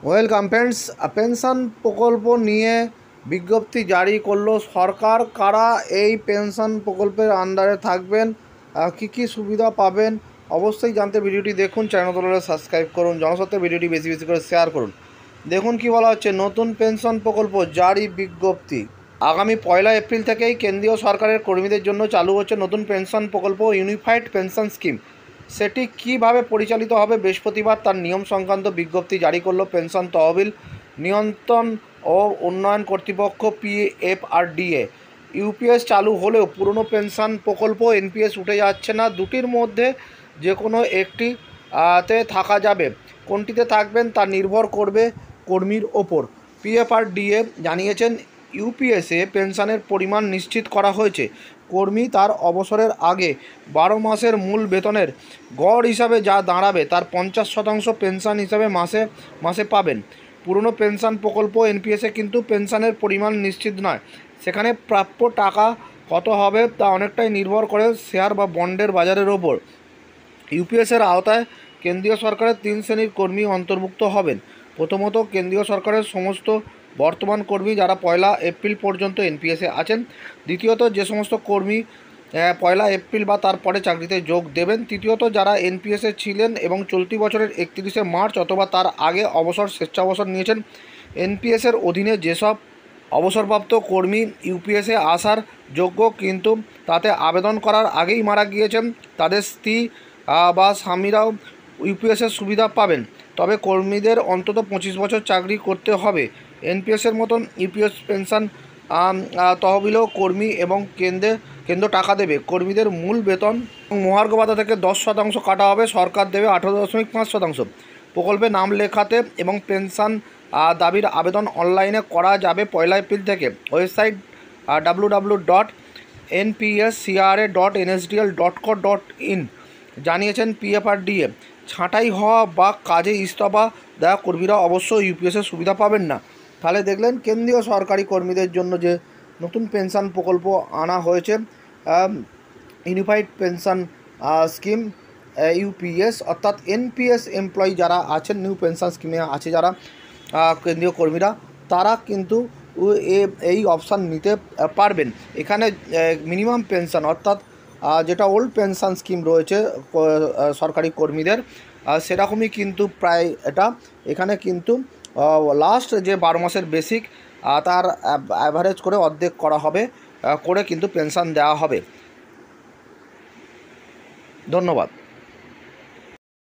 Welcome friends. Pension প্রকল্প নিয়ে বিজ্ঞপ্তি জারি করলো সরকার। কারা এই পেনশন প্রকল্পের আন্ডারে থাকবেন, কি কি সুবিধা পাবেন, অবশ্যই জানতে ভিডিওটি দেখুন। চ্যানেল সাবস্ক্রাইব করুন, জনস্বার্থে ভিডিওটি বেশি বেশি করে শেয়ার করুন। দেখুন কি বলা হচ্ছে, নতুন পেনশন প্রকল্প জারি বিজ্ঞপ্তি। আগামী 1 এপ্রিল থেকেই কেন্দ্রীয় সরকারের কর্মীদের জন্য চালু হচ্ছে নতুন পেনশন প্রকল্প ইউনিফাইড পেনশন স্কিম। সেটি কিভাবে পরিচালিত হবে, বৃহস্পতিবার তার নিয়ম সংক্রান্ত বিজ্ঞপ্তি জারি করল পেনশন তহবিল নিয়ন্ত্রণ ও উন্নয়ন কর্তৃপক্ষ PFRDA। ইউপিএস চালু হলেও পুরনো পেনশন প্রকল্প এনপিএস উঠে যাচ্ছে না। দুটির মধ্যে যে কোনো একটি তে থাকা যাবে। কোনটিতে থাকবেন তা নির্ভর করবে কর্মীর ওপর। PFRDA জানিয়েছেন, ইউপিএসে পেনশনের পরিমাণ নিশ্চিত করা হয়েছে। কর্মী তার অবসরের আগে 12 মাসের মূল বেতনের গড় হিসাবে যা দাঁড়াবে তার 50% পেনশন হিসাবে মাসে মাসে পাবেন। পুরনো পেনশন প্রকল্প এনপিএসে কিন্তু পেনশনের পরিমাণ নিশ্চিত নয়। সেখানে প্রাপ্য টাকা কত হবে তা অনেকটাই নির্ভর করে শেয়ার বা বন্ডের বাজারের ওপর। ইউপিএসের আওতায় কেন্দ্রীয় সরকারের 3 শ্রেণীর কর্মী অন্তর্ভুক্ত হবেন। প্রথমত, কেন্দ্রীয় সরকারের সমস্ত বর্তমান কর্মী যারা 1 এপ্রিল পর্যন্ত এনপিএসে আছেন। দ্বিতীয়ত, যে সমস্ত কর্মী 1 এপ্রিল বা তারপরে চাকরিতে যোগ দেবেন। তৃতীয়ত, যারা এনপিএসে ছিলেন এবং চলতি বছরের 31 মার্চ অথবা তার আগে স্বেচ্ছাবসর নিয়েছেন। এনপিএসের অধীনে যেসব অবসরপ্রাপ্ত কর্মী ইউপিএসে আসার যোগ্য কিন্তু তাতে আবেদন করার আগেই মারা গিয়েছেন, তাদের স্ত্রী বা স্বামীরাও ইউপিএসের সুবিধা পাবেন। তবে কর্মীদের অন্তত 25 বছর চাকরি করতে হবে। এনপিএসের মতন ইউপিএস পেনশন তহবিলেও কর্মী এবং কেন্দ্র টাকা দেবে। কর্মীদের মূল বেতন এবং মহার্ঘ ভাতা থেকে 10% কাটা হবে, সরকার দেবে 18.5%। প্রকল্পে নাম লেখাতে এবং পেনশন দাবির আবেদন অনলাইনে করা যাবে 1 এপ্রিল থেকে। ওয়েবসাইট www.npscra.nsdl.co.in জানিয়েছেন PFRDA। ছাঁটাই হওয়া বা কাজে ইস্তফা দেওয়া কর্মীরা অবশ্যই ইউপিএসের সুবিধা পাবেন না। তাহলে দেখলেন, কেন্দ্রীয় সরকারি কর্মীদের জন্য যে নতুন পেনশন প্রকল্প আনা হয়েছে, ইউনিফাইড পেনশন স্কিম ইউপিএস, অর্থাৎ এনপিএস এমপ্লয়ি যারা আছেন, নিউ পেনশন স্কিমে আছে যারা কেন্দ্রীয় কর্মীরা, তারা কিন্তু এই অপশান নিতে পারবেন। এখানে মিনিমাম পেনশন অর্থাৎ যেটা ওল্ড পেনশন স্কিম রয়েছে সরকারি কর্মীদের, সেরকমই কিন্তু প্রায় এটা। এখানে কিন্তু লাস্ট যে 12 মাসের বেসিক তার অ্যাভারেজ করে অর্ধেক করা হবে, করে কিন্তু পেনশন দেওয়া হবে। ধন্যবাদ।